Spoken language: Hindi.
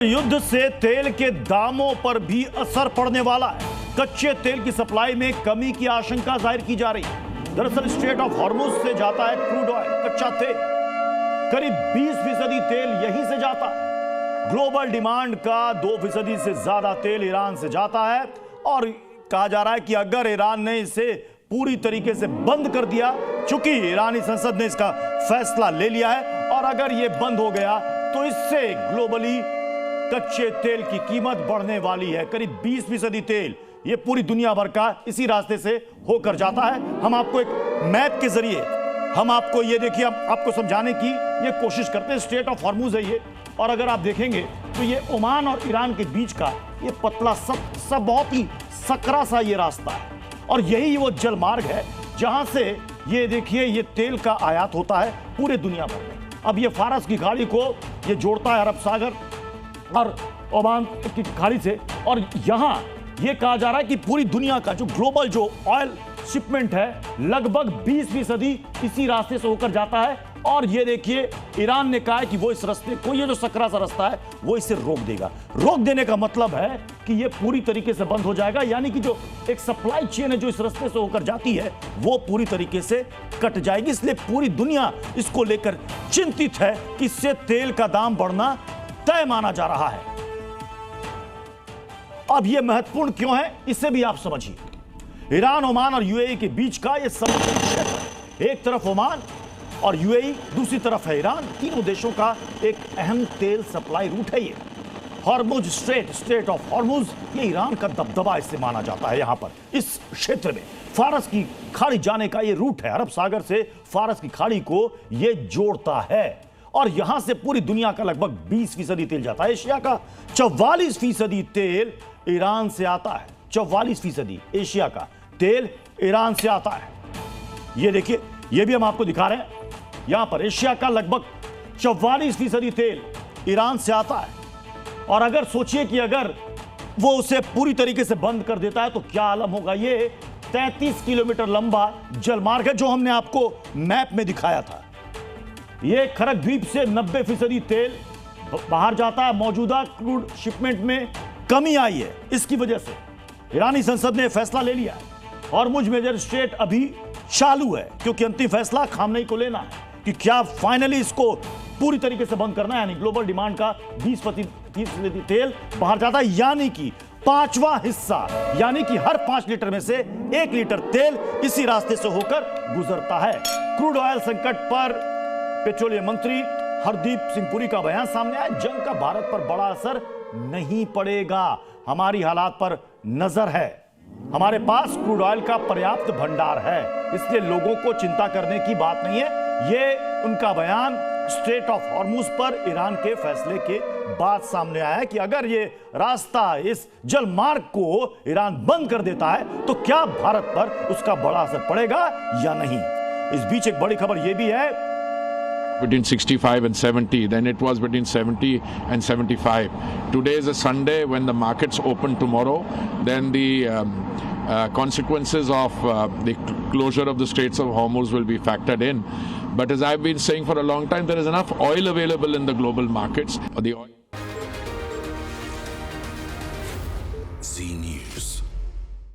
युद्ध से तेल के दामों पर भी असर पड़ने वाला है। कच्चे तेल की सप्लाई में कमी की आशंका जाहिर की जा रही है। दरअसल स्ट्रेट ऑफ हॉर्मुज से जाता है क्रूड ऑयल, कच्चा तेल। करीब 20% तेल यहीं से जाता है। ग्लोबल डिमांड का 2% से ज्यादा तेल ईरान से जाता है और कहा जा रहा है कि अगर ईरान ने इसे पूरी तरीके से बंद कर दिया, चूंकि ईरानी संसद ने इसका फैसला ले लिया है, और अगर यह बंद हो गया तो इससे ग्लोबली कच्चे तेल की कीमत बढ़ने वाली है। करीब 20% तेल ये पूरी दुनिया भर का इसी रास्ते से होकर जाता है। हम आपको एक मैप के जरिए हम आपको ये देखिए आपको समझाने की ये कोशिश करते हैं। स्ट्रेट ऑफ हॉर्मुज है ये, और अगर आप देखेंगे तो ये ओमान और ईरान के बीच का ये पतला सब बहुत ही सकरा सा ये रास्ता है, और यही वो जल मार्ग है जहां से ये देखिए ये तेल का आयात होता है पूरे दुनिया भर में। अब ये फारस की खाड़ी को ये जोड़ता है अरब सागर और ओमान की खाड़ी से, और यहां यह कहा जा रहा है कि पूरी दुनिया का जो ग्लोबल जो ऑयल शिपमेंट है लगभग 20% इसी रास्ते से होकर जाता है। और ये देखिए ईरान ने कहा है कि वो इस रास्ते को, ये जो सकरा सा रास्ता है, वो इसे रोक देगा। रोक देने का मतलब है कि ये पूरी तरीके से बंद हो जाएगा, यानी कि जो एक सप्लाई चेन है जो इस रास्ते से होकर जाती है वो पूरी तरीके से कट जाएगी। इसलिए पूरी दुनिया इसको लेकर चिंतित है कि इससे तेल का दाम बढ़ना तय माना जा रहा है। अब यह महत्वपूर्ण क्यों है इसे भी आप समझिए। ईरान, ओमान और यूएई के बीच का यह समुद्री क्षेत्र, एक तरफ ओमान और यूएई, दूसरी तरफ है ईरान, तीनों देशों का एक अहम तेल सप्लाई रूट है ये हॉर्मुज स्ट्रेट ऑफ हॉर्मुज। ये ईरान का दबदबा इससे माना जाता है। यहां पर इस क्षेत्र में फारस की खाड़ी जाने का ये रूट है। अरब सागर से फारस की खाड़ी को ये जोड़ता है, और यहां से पूरी दुनिया का लगभग 20% तेल जाता है। एशिया का 44% तेल ईरान से आता है। 44% एशिया का तेल ईरान से आता है। ये देखिए, ये भी हम आपको दिखा रहे हैं। यहां पर एशिया का लगभग 44% तेल ईरान से आता है, और अगर सोचिए कि अगर वो उसे पूरी तरीके से बंद कर देता है तो क्या आलम होगा। ये 33 किलोमीटर लंबा जलमार्ग है जो हमने आपको मैप में दिखाया था। ये खरक द्वीप से 90% तेल बाहर जाता है। मौजूदा क्रूड शिपमेंट में कमी आई है, इसकी वजह से ईरानी संसद ने फैसला ले लिया है। हॉर्मुज मेजर स्ट्रेट अभी चालू है, क्योंकि अंतिम फैसला खामनेई को लेना है कि क्या फाइनली इसको पूरी तरीके से बंद करना है। यानी ग्लोबल डिमांड का 20% तेल बाहर जाता है, यानी कि 5वां हिस्सा, यानी कि हर 5 लीटर में से 1 लीटर तेल इसी रास्ते से होकर गुजरता है। क्रूड ऑयल संकट पर पेट्रोलियम मंत्री हरदीप सिंह पुरी का बयान सामने आया। जंग का भारत पर बड़ा असर नहीं पड़ेगा, हमारी हालात पर नजर है, हमारे पास क्रूड ऑयल का पर्याप्त भंडार है, इसलिए लोगों को चिंता करने की बात नहीं है। ये उनका बयान स्ट्रेट ऑफ हॉर्मुज पर ईरान के फैसले के बाद सामने आया है कि अगर ये रास्ता, इस जल मार्ग को ईरान बंद कर देता है तो क्या भारत पर उसका बड़ा असर पड़ेगा या नहीं। इस बीच एक बड़ी खबर यह भी है, between 65 and 70, then it was between 70 and 75. Today is a Sunday. When the markets open tomorrow, then the consequences of the closure of the Straits of Hormuz will be factored in. But as I've been saying for a long time, there is enough oil available in the global markets. The oil